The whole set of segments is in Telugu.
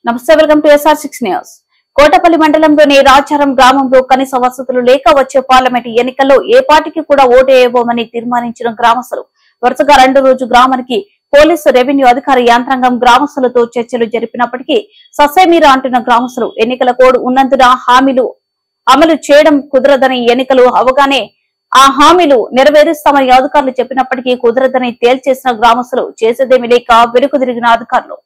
నమస్తే, welcome to SR6 news. Kotapalli మండలంలోని రాచారం గ్రామంలో కనీస వసతులు లేక వచ్చే పార్లమెంటు ఎన్నికల్లో ఏ పార్టీకి కూడా ఓటు వేయబోమని తీర్మానించిన గ్రామస్తులు వరుసగా రెండో రోజు గ్రామానికి పోలీసు రెవెన్యూ అధికార యంత్రాంగం గ్రామస్తులతో చర్చలు జరిపినప్పటికీ ససేమీరా అంటున్న గ్రామస్తులు ఎన్నికల కోడ్ ఉన్నందున హామీలు అమలు చేయడం కుదరదని, ఎన్నికలు అవగానే ఆ హామీలు నెరవేరుస్తామని అధికారులు చెప్పినప్పటికీ కుదరదని తేల్చేసిన గ్రామస్తులు చేసేదేమీ లేక వెనుకదిరిగిన అధికారులు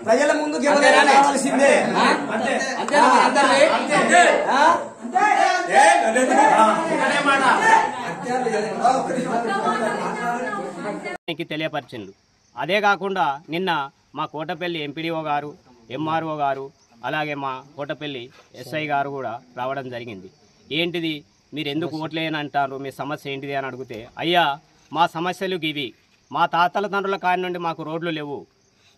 ప్రజల ముందుకు రావాల్సిందే. తెలియపరిచిండు. అదే కాకుండా నిన్న మా కోటపల్లి ఎంపీడీఓ గారు, ఎంఆర్ఓ గారు, అలాగే మా కోటపల్లి ఎస్ఐ గారు కూడా రావడం జరిగింది. ఏంటిది మీరు ఎందుకు ఓట్లేని అంటారు, మీ సమస్య ఏంటిది అని అడిగితే, అయ్యా మా సమస్యలు ఇవి, మా తాతల తండ్రుల కాడి నుండి మాకు రోడ్లు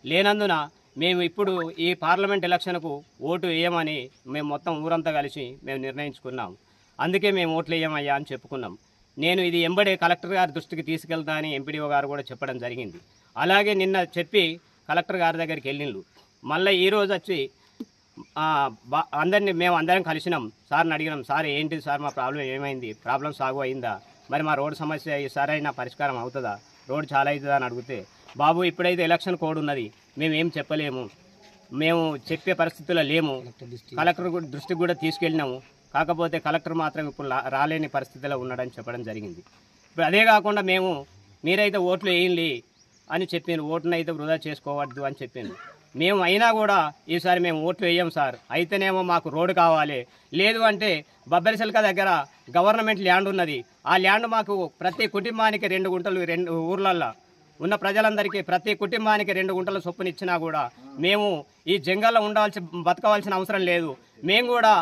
లేనందున మేము ఇప్పుడు ఈ పార్లమెంట్ ఎలక్షన్కు ఓటు వేయమని మేము మొత్తం ఊరంతా కలిసి మేము నిర్ణయించుకున్నాం. అందుకే మేము ఓట్లు వేయమయ్యా అని చెప్పుకున్నాం. నేను ఇది ఎంబడే కలెక్టర్ గారి దృష్టికి తీసుకెళ్తా అని ఎంపీడీఓ గారు కూడా చెప్పడం జరిగింది. అలాగే నిన్న చెప్పి కలెక్టర్ గారి దగ్గరికి వెళ్ళిండు. మళ్ళీ ఈరోజు వచ్చి మేము అందరం కలిసినాం. సార్ని అడిగినాం, సార్ ఏంటిది సార్ మా ప్రాబ్లం ఏమైంది, ప్రాబ్లం సాగు అయిందా, మరి మా రోడ్డు సమస్య సరైన పరిష్కారం అవుతుందా, రోడ్డు చాలా అవుతుందా అని అడిగితే, బాబు ఇప్పుడైతే ఎలక్షన్ కోడ్ ఉన్నది, మేమేం చెప్పలేము, మేము చెప్పే పరిస్థితుల్లో లేము, కలెక్టర్ దృష్టికి కూడా తీసుకెళ్ళినాము, కాకపోతే కలెక్టర్ మాత్రం ఇప్పుడు రాలేని పరిస్థితిలో ఉన్నాడని చెప్పడం జరిగింది. ఇప్పుడు అదే కాకుండా మీరైతే ఓట్లు వేయండి అని చెప్పింది, ఓటునైతే వృధా చేసుకోవద్దు అని చెప్పింది. మేము అయినా కూడా ఈసారి మేము ఓట్లు వేయం సార్, అయితేనేమో మాకు రోడ్డు కావాలి, లేదు అంటే బబ్బరిశిల్క దగ్గర గవర్నమెంట్ ల్యాండ్ ఉన్నది, ఆ ల్యాండ్ మాకు ప్రతి కుటుంబానికి 2 గుంటలు, 2 ఊర్లల్లో ఉన్న ప్రజలందరికీ ప్రతి కుటుంబానికి 2 గుంటల చొప్పున ఇచ్చినా కూడా మేము ఈ జంగల్లో బతకవలసిన అవసరం లేదు. మేము కూడా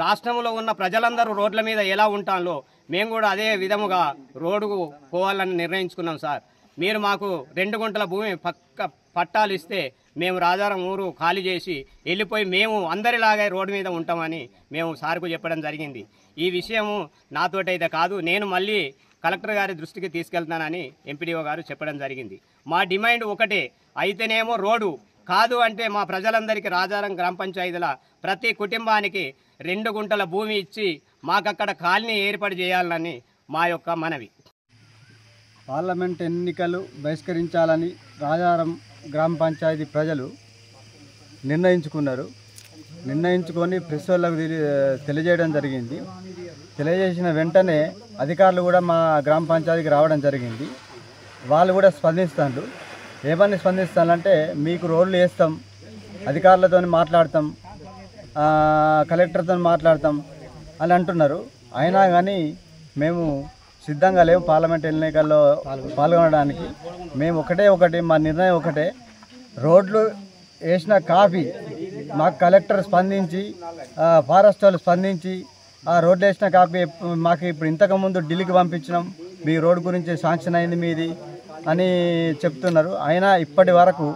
రాష్ట్రంలో ఉన్న ప్రజలందరూ రోడ్ల మీద ఎలా ఉంటాలో మేము కూడా అదే విధముగా రోడ్డుకు పోవాలని నిర్ణయించుకున్నాం సార్. మీరు మాకు 2 గుంటల భూమి పట్టాలు ఇస్తే మేము రాజారం ఊరు ఖాళీ చేసి వెళ్ళిపోయి మేము అందరిలాగే రోడ్డు మీద ఉంటామని మేము సార్కు చెప్పడం జరిగింది. ఈ విషయము నాతోటైతే కాదు, నేను మళ్ళీ కలెక్టర్ గారి దృష్టికి తీసుకెళ్తానని ఎంపీడీఓ గారు చెప్పడం జరిగింది. మా డిమాండ్ ఒకటే, అయితేనేమో రోడ్డు, కాదు అంటే మా ప్రజలందరికీ రాజారం గ్రామ పంచాయతీల ప్రతి కుటుంబానికి 2 గుంటల భూమి ఇచ్చి మాకక్కడ కాలనీ ఏర్పాటు చేయాలని మా యొక్క మనవి. పార్లమెంట్ ఎన్నికలు బహిష్కరించాలని రాజారం గ్రామ పంచాయతీ ప్రజలు నిర్ణయించుకొని ప్రెస్ వాళ్ళకు తెలియజేయడం జరిగింది. తెలియజేసిన వెంటనే అధికారులు కూడా మా గ్రామ పంచాయతీకి రావడం జరిగింది. వాళ్ళు కూడా స్పందిస్తారు. ఏమని స్పందిస్తానంటే, మీకు రోడ్లు వేస్తాం, అధికారులతో మాట్లాడతాం, కలెక్టర్తో మాట్లాడతాం అని అంటున్నారు. అయినా కానీ మేము సిద్ధంగా లేవు పార్లమెంట్ ఎన్నికల్లో పాల్గొనడానికి. మేము ఒకటి మా నిర్ణయం ఒకటే, రోడ్లు వేసిన కాపీ మాకు కలెక్టర్ స్పందించి, ఫారెస్ట్ వాళ్ళు స్పందించి ఆ రోడ్లు వేసిన కాపీ మాకు ఇప్పుడు ఇంతకుముందు ఢిల్లీకి పంపించినాం, మీ రోడ్డు గురించి శాంక్షన్ అయింది మీది అని చెప్తున్నారు. అయినా ఇప్పటి వరకు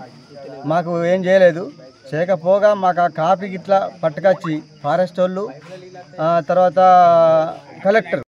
మాకు ఏం చేయలేదు. చేయకపోగా మాకు ఆ కాపీ ఇట్లా పట్టుకొచ్చి ఫారెస్ట్ వాళ్ళు, తర్వాత కలెక్టర్